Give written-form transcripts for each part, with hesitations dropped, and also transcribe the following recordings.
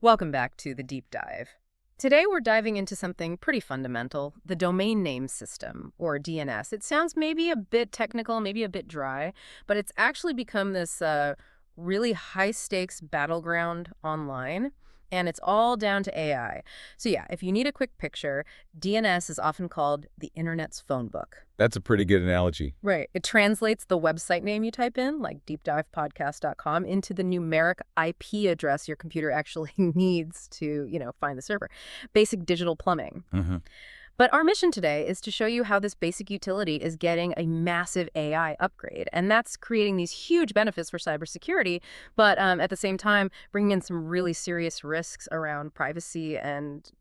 Welcome back to the deep dive. Today we're diving into something pretty fundamental, the domain name system, or DNS. It sounds maybe a bit technical, maybe a bit dry, but it's actually become this really high-stakes battleground online, and it's all down to AI. So yeah, if you need a quick picture, DNS is often called the internet's phone book. That's a pretty good analogy. Right. It translates the website name you type in, like deepdivepodcast.com, into the numeric IP address your computer actually needs to, find the server. Basic digital plumbing. Mm-hmm. But our mission today is to show you how this basic utility is getting a massive AI upgrade. And that's creating these huge benefits for cybersecurity, but at the same time, bringing in some really serious risks around privacy and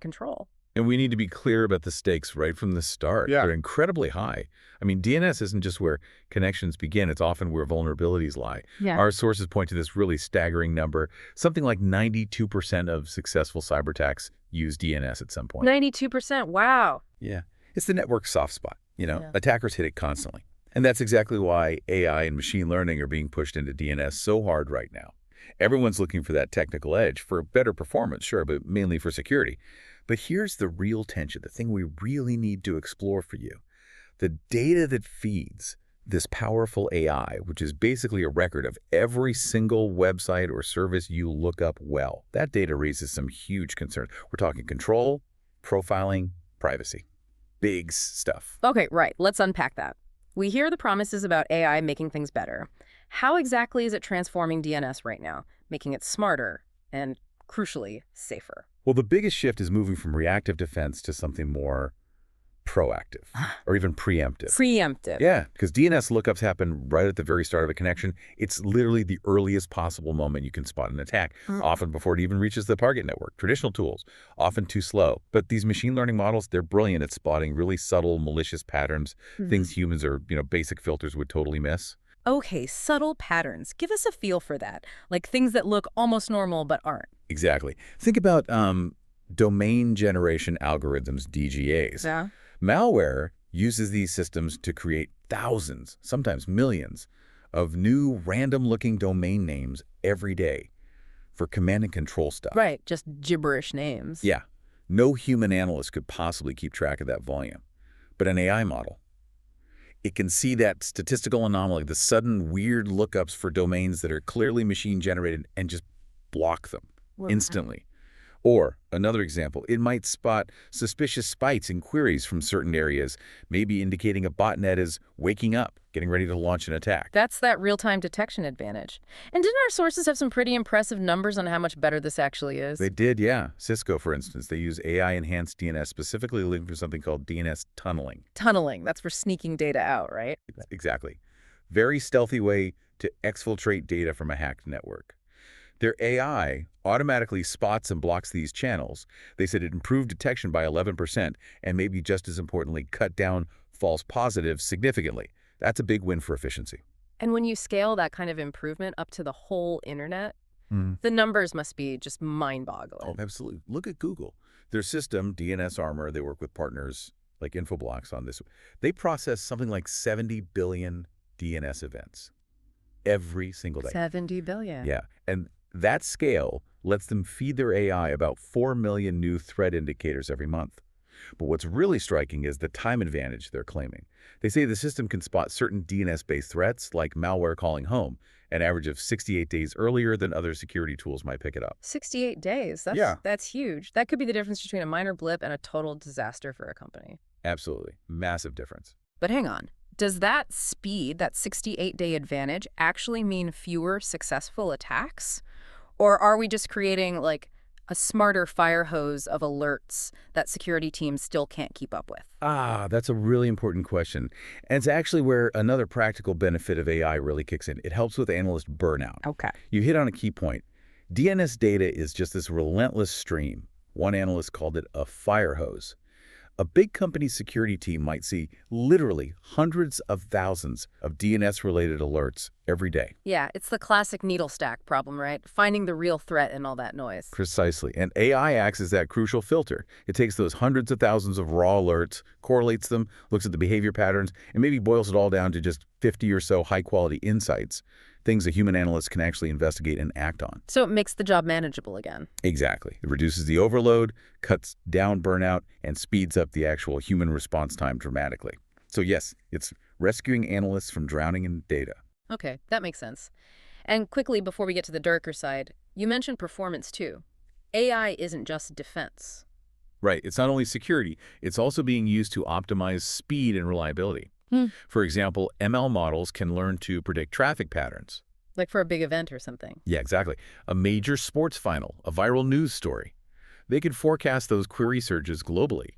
control. And we need to be clear about the stakes right from the start. Yeah. They're incredibly high. I mean, DNS isn't just where connections begin. It's often where vulnerabilities lie. Yeah. Our sources point to this really staggering number. Something like 92% of successful cyber attacks use DNS at some point. 92%. Wow. Yeah. It's the network soft spot. Yeah. Attackers hit it constantly. And that's exactly why AI and machine learning are being pushed into DNS so hard right now. Everyone's looking for that technical edge for better performance, sure, but mainly for security. But here's the real tension, the thing we really need to explore for you. The data that feeds this powerful AI, which is basically a record of every single website or service you look up well, that data raises some huge concerns. We're talking control, profiling, privacy. Big stuff. Okay, right. Let's unpack that. We hear the promises about AI making things better. How exactly is it transforming DNS right now, making it smarter and, crucially, safer? Well, the biggest shift is moving from reactive defense to something more proactive or even preemptive. Preemptive. Yeah, because DNS lookups happen right at the very start of a connection. It's literally the earliest possible moment you can spot an attack, often before it even reaches the target network. Traditional tools, often too slow. But these machine learning models, they're brilliant at spotting really subtle, malicious patterns, things humans or basic filters would totally miss. Okay, subtle patterns. Give us a feel for that, like things that look almost normal but aren't. Exactly. Think about domain generation algorithms, DGAs. Yeah. Malware uses these systems to create thousands, sometimes millions, of new random-looking domain names every day for command and control stuff. Right, just gibberish names. Yeah. No human analyst could possibly keep track of that volume. But an AI model, it can see that statistical anomaly, the sudden weird lookups for domains that are clearly machine-generated and just block them instantly. Or, another example, it might spot suspicious spikes in queries from certain areas, maybe indicating a botnet is waking up, getting ready to launch an attack. That's that real-time detection advantage. And didn't our sources have some pretty impressive numbers on how much better this actually is? They did, yeah. Cisco, for instance, they use AI-enhanced DNS, specifically looking for something called DNS tunneling. Tunneling, that's for sneaking data out, right? Exactly. Very stealthy way to exfiltrate data from a hacked network. Their AI automatically spots and blocks these channels. They said it improved detection by 11% and maybe just as importantly, cut down false positives significantly. That's a big win for efficiency. And when you scale that kind of improvement up to the whole internet, the numbers must be just mind-boggling. Oh, absolutely. Look at Google. Their system, DNS Armor, they work with partners like Infoblox on this. They process something like 70 billion DNS events every single day. 70 billion. Yeah. And that scale lets them feed their AI about 4 million new threat indicators every month. But what's really striking is the time advantage they're claiming. They say the system can spot certain DNS-based threats, like malware calling home, an average of 68 days earlier than other security tools might pick it up. 68 days. That's huge. That could be the difference between a minor blip and a total disaster for a company. Absolutely. Massive difference. But hang on. Does that speed, that 68-day advantage, actually mean fewer successful attacks? Or are we just creating, like, a smarter fire hose of alerts that security teams still can't keep up with? That's a really important question. And it's actually where another practical benefit of AI really kicks in. It helps with analyst burnout. Okay. You hit on a key point. DNS data is just this relentless stream. One analyst called it a fire hose. A big company's security team might see literally hundreds of thousands of DNS-related alerts every day. Yeah, it's the classic needle stack problem, right? Finding the real threat in all that noise. Precisely. And AI acts as that crucial filter. It takes those hundreds of thousands of raw alerts, correlates them, looks at the behavior patterns, and maybe boils it all down to just 50 or so high-quality insights, things a human analyst can actually investigate and act on. So it makes the job manageable again. Exactly. It reduces the overload, cuts down burnout, and speeds up the actual human response time dramatically. So yes, it's rescuing analysts from drowning in data. Okay, that makes sense. And quickly, before we get to the darker side, you mentioned performance too. AI isn't just defense. Right. It's not only security, it's also being used to optimize speed and reliability. Hmm. For example, ML models can learn to predict traffic patterns. Like for a big event or something. Yeah, exactly. A major sports final, a viral news story. They could forecast those query surges globally.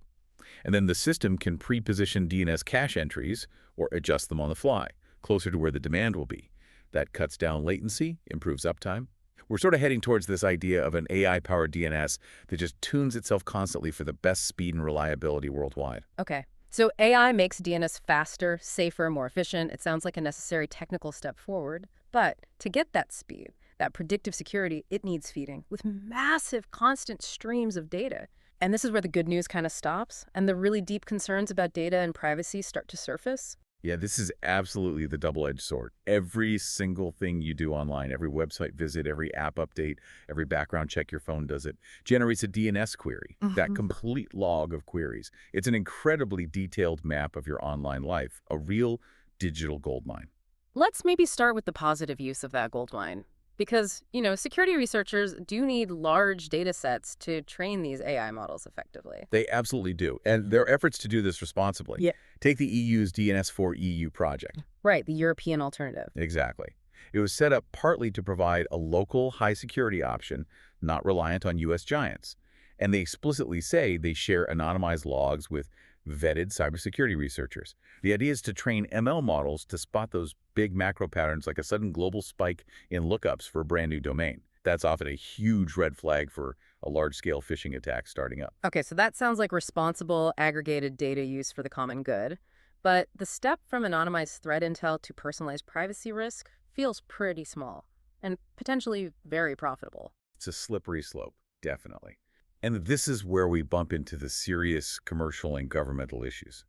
And then the system can pre-position DNS cache entries or adjust them on the fly, closer to where the demand will be. That cuts down latency, improves uptime. We're sort of heading towards this idea of an AI-powered DNS that just tunes itself constantly for the best speed and reliability worldwide. Okay. So AI makes DNS faster, safer, more efficient. It sounds like a necessary technical step forward. But to get that speed, that predictive security, it needs feeding with massive, constant streams of data. And this is where the good news kind of stops and the really deep concerns about data and privacy start to surface. Yeah, this is absolutely the double-edged sword. Every single thing you do online, every website visit, every app update, every background check your phone does it, generates a DNS query, that complete log of queries. It's an incredibly detailed map of your online life, a real digital goldmine. Let's maybe start with the positive use of that gold mine. Because, security researchers do need large data sets to train these AI models effectively. They absolutely do, and their efforts to do this responsibly. Yeah. Take the EU's DNS4 EU project. Right, the European alternative. Exactly. It was set up partly to provide a local high-security option, not reliant on U.S. giants. And they explicitly say they share anonymized logs with vetted cybersecurity researchers. The idea is to train ML models to spot those big macro patterns like a sudden global spike in lookups for a brand new domain. That's often a huge red flag for a large-scale phishing attack starting up. Okay, so that sounds like responsible, aggregated data use for the common good. But the step from anonymized threat intel to personalized privacy risk feels pretty small and potentially very profitable. It's a slippery slope, definitely. And this is where we bump into the serious commercial and governmental issues.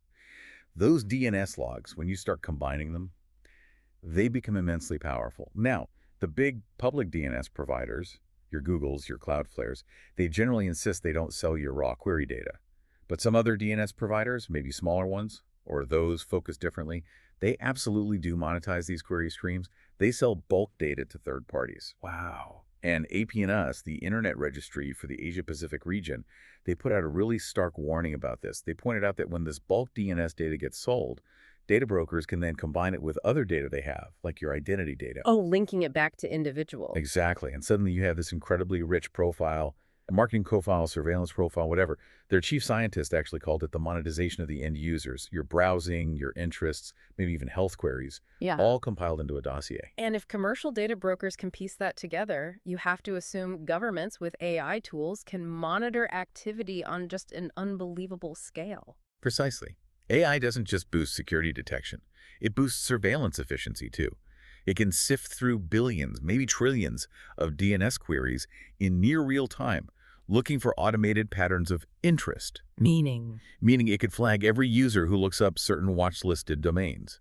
Those DNS logs, when you start combining them, they become immensely powerful. Now, the big public DNS providers, your Googles, your Cloudflares, they generally insist they don't sell your raw query data. But some other DNS providers, maybe smaller ones, or those focused differently, they absolutely do monetize these query streams. They sell bulk data to third parties. Wow. And AP&US, the Internet Registry for the Asia-Pacific region, they put out a really stark warning about this. They pointed out that when this bulk DNS data gets sold, data brokers can then combine it with other data they have, like your identity data. Oh, linking it back to individuals. Exactly. And suddenly you have this incredibly rich profile, a marketing profile, surveillance profile, whatever. Their chief scientist actually called it the monetization of the end users, your browsing, your interests, maybe even health queries, Yeah. all compiled into a dossier. And if commercial data brokers can piece that together, you have to assume governments with AI tools can monitor activity on just an unbelievable scale. Precisely. AI doesn't just boost security detection. It boosts surveillance efficiency, too. It can sift through billions, maybe trillions, of DNS queries in near real time, looking for automated patterns of interest. Meaning Meaning it could flag every user who looks up certain watch-listed domains,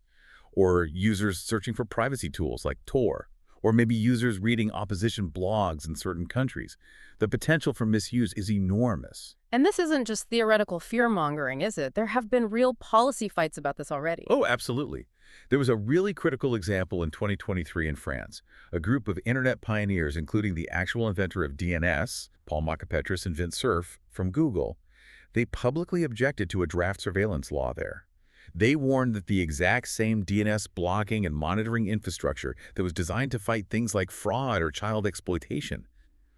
or users searching for privacy tools like Tor, or maybe users reading opposition blogs in certain countries. The potential for misuse is enormous. And this isn't just theoretical fear-mongering, is it? There have been real policy fights about this already. Oh, absolutely. There was a really critical example in 2023 in France. A group of internet pioneers, including the actual inventor of DNS, Paul Macapetris and Vint Cerf from Google, they publicly objected to a draft surveillance law there. They warned that the exact same DNS blocking and monitoring infrastructure that was designed to fight things like fraud or child exploitation,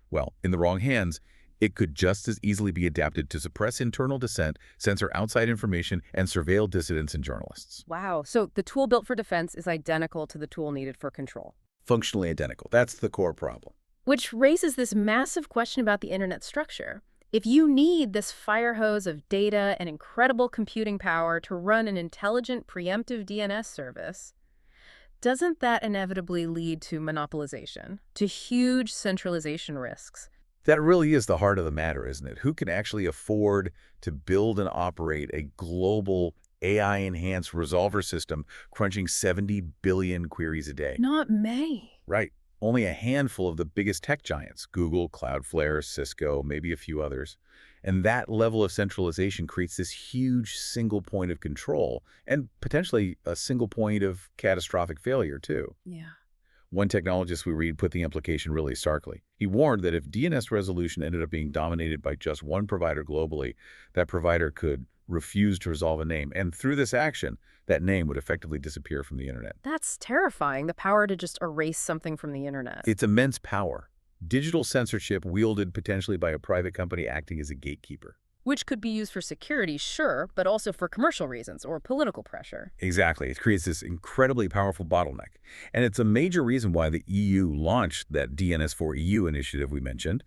well, in the wrong hands, it could just as easily be adapted to suppress internal dissent, censor outside information, and surveil dissidents and journalists. Wow. So the tool built for defense is identical to the tool needed for control. Functionally identical. That's the core problem. Which raises this massive question about the internet structure. If you need this fire hose of data and incredible computing power to run an intelligent preemptive DNS service, Doesn't that inevitably lead to monopolization, to huge centralization risks? That really is the heart of the matter, isn't it? Who can actually afford to build and operate a global AI-enhanced resolver system crunching 70 billion queries a day? Not many. Right. Only a handful of the biggest tech giants, Google, Cloudflare, Cisco, maybe a few others. And that level of centralization creates this huge single point of control and potentially a single point of catastrophic failure, too. Yeah. One technologist we read put the implication really starkly. He warned that if DNS resolution ended up being dominated by just one provider globally, that provider could refuse to resolve a name. And through this action, that name would effectively disappear from the internet. That's terrifying, the power to just erase something from the internet. It's immense power. Digital censorship wielded potentially by a private company acting as a gatekeeper. Which could be used for security, sure, but also for commercial reasons or political pressure. Exactly. It creates this incredibly powerful bottleneck. And it's a major reason why the EU launched that DNS for EU initiative we mentioned.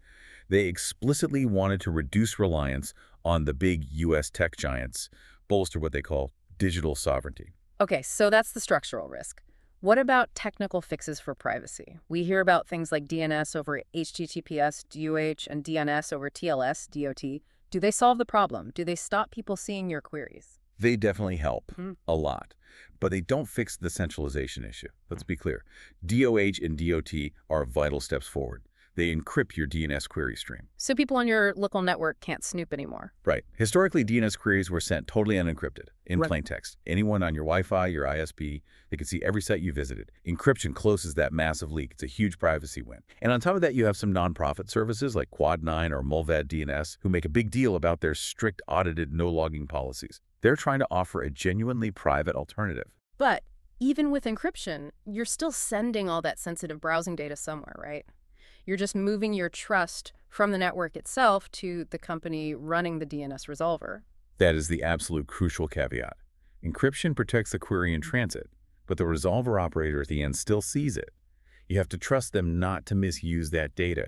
They explicitly wanted to reduce reliance on the big US tech giants, bolster what they call digital sovereignty. Okay, so that's the structural risk. What about technical fixes for privacy? We hear about things like DNS over HTTPS, DOH, and DNS over TLS, DOT. Do they solve the problem? Do they stop people seeing your queries? They definitely help Hmm. a lot, but they don't fix the centralization issue. Let's be clear. DOH and DOT are vital steps forward. They encrypt your DNS query stream. So people on your local network can't snoop anymore. Right. Historically, DNS queries were sent totally unencrypted, in Right. plain text. Anyone on your Wi-Fi, your ISP, they can see every site you visited. Encryption closes that massive leak. It's a huge privacy win. And on top of that, you have some nonprofit services like Quad9 or Mulvad DNS who make a big deal about their strict audited no-logging policies. They're trying to offer a genuinely private alternative. But even with encryption, you're still sending all that sensitive browsing data somewhere, right? You're just moving your trust from the network itself to the company running the DNS resolver. That is the absolute crucial caveat. Encryption protects the query in transit, but the resolver operator at the end still sees it. You have to trust them not to misuse that data.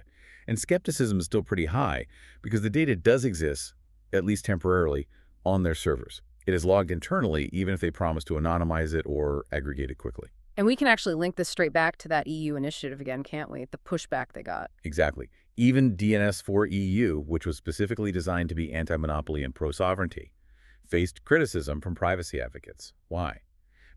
And skepticism is still pretty high because the data does exist, at least temporarily, on their servers. It is logged internally even if they promise to anonymize it or aggregate it quickly. And we can actually link this straight back to that EU initiative again, can't we? The pushback they got. Exactly. Even DNS for EU, which was specifically designed to be anti-monopoly and pro-sovereignty, faced criticism from privacy advocates. Why?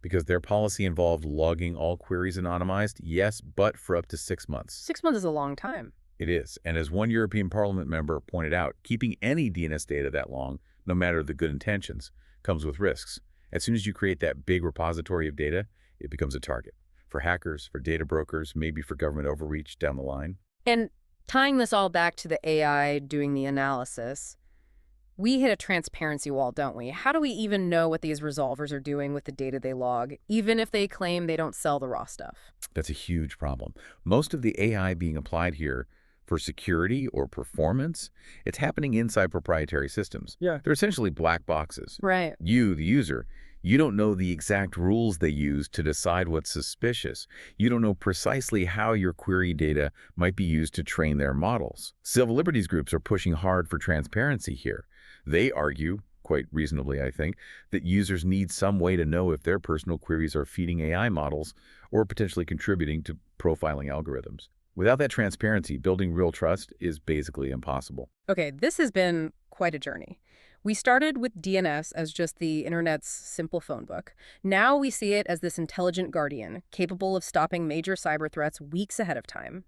Because their policy involved logging all queries anonymized, yes, but for up to 6 months. 6 months is a long time. It is. And as one European Parliament member pointed out, keeping any DNS data that long, no matter the good intentions, comes with risks. As soon as you create that big repository of data, it becomes a target for hackers, for data brokers, maybe for government overreach down the line. And tying this all back to the AI doing the analysis, we hit a transparency wall, don't we? How do we even know what these resolvers are doing with the data they log, even if they claim they don't sell the raw stuff? That's a huge problem. Most of the AI being applied here for security or performance, it's happening inside proprietary systems. Yeah. They're essentially black boxes. Right. You, the user, you don't know the exact rules they use to decide what's suspicious. You don't know precisely how your query data might be used to train their models. Civil liberties groups are pushing hard for transparency here. They argue, quite reasonably I think, that users need some way to know if their personal queries are feeding AI models or potentially contributing to profiling algorithms. Without that transparency, building real trust is basically impossible. Okay, this has been quite a journey. We started with DNS as just the internet's simple phone book. Now we see it as this intelligent guardian, capable of stopping major cyber threats weeks ahead of time.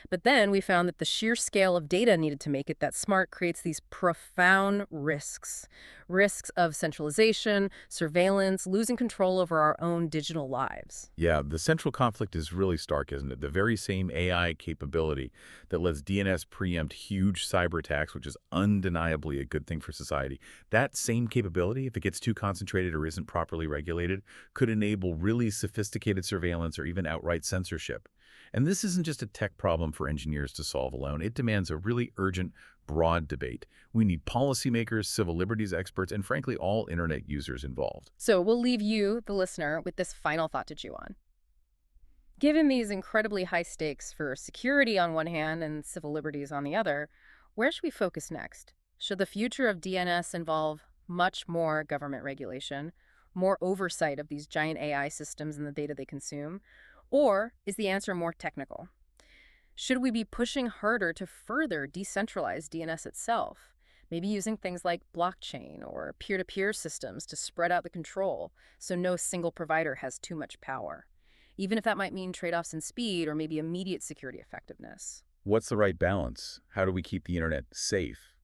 But then we found that the sheer scale of data needed to make it that smart creates these profound risks. Risks of centralization, surveillance, losing control over our own digital lives. Yeah, the central conflict is really stark, isn't it? The very same AI capability that lets DNS preempt huge cyber attacks, which is undeniably a good thing for society. That same capability, if it gets too concentrated or isn't properly regulated, could enable really sophisticated surveillance or even outright censorship. And this isn't just a tech problem for engineers to solve alone. It demands a really urgent, broad debate. We need policymakers, civil liberties experts, and frankly, all internet users involved. So we'll leave you, the listener, with this final thought to chew on. Given these incredibly high stakes for security on one hand and civil liberties on the other, where should we focus next? Should the future of DNS involve much more government regulation, more oversight of these giant AI systems and the data they consume? Or is the answer more technical? Should we be pushing harder to further decentralize DNS itself? Maybe using things like blockchain or peer-to-peer systems to spread out the control so no single provider has too much power, even if that might mean trade-offs in speed or maybe immediate security effectiveness. What's the right balance? How do we keep the internet safe,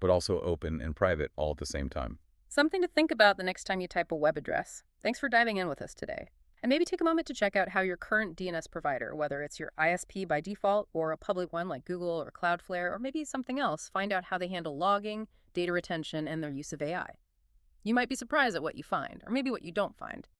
but also open and private all at the same time? Something to think about the next time you type a web address. Thanks for diving in with us today. And maybe take a moment to check out how your current DNS provider, whether it's your ISP by default or a public one like Google or Cloudflare, or maybe something else, find out how they handle logging, data retention, and their use of AI. You might be surprised at what you find, or maybe what you don't find.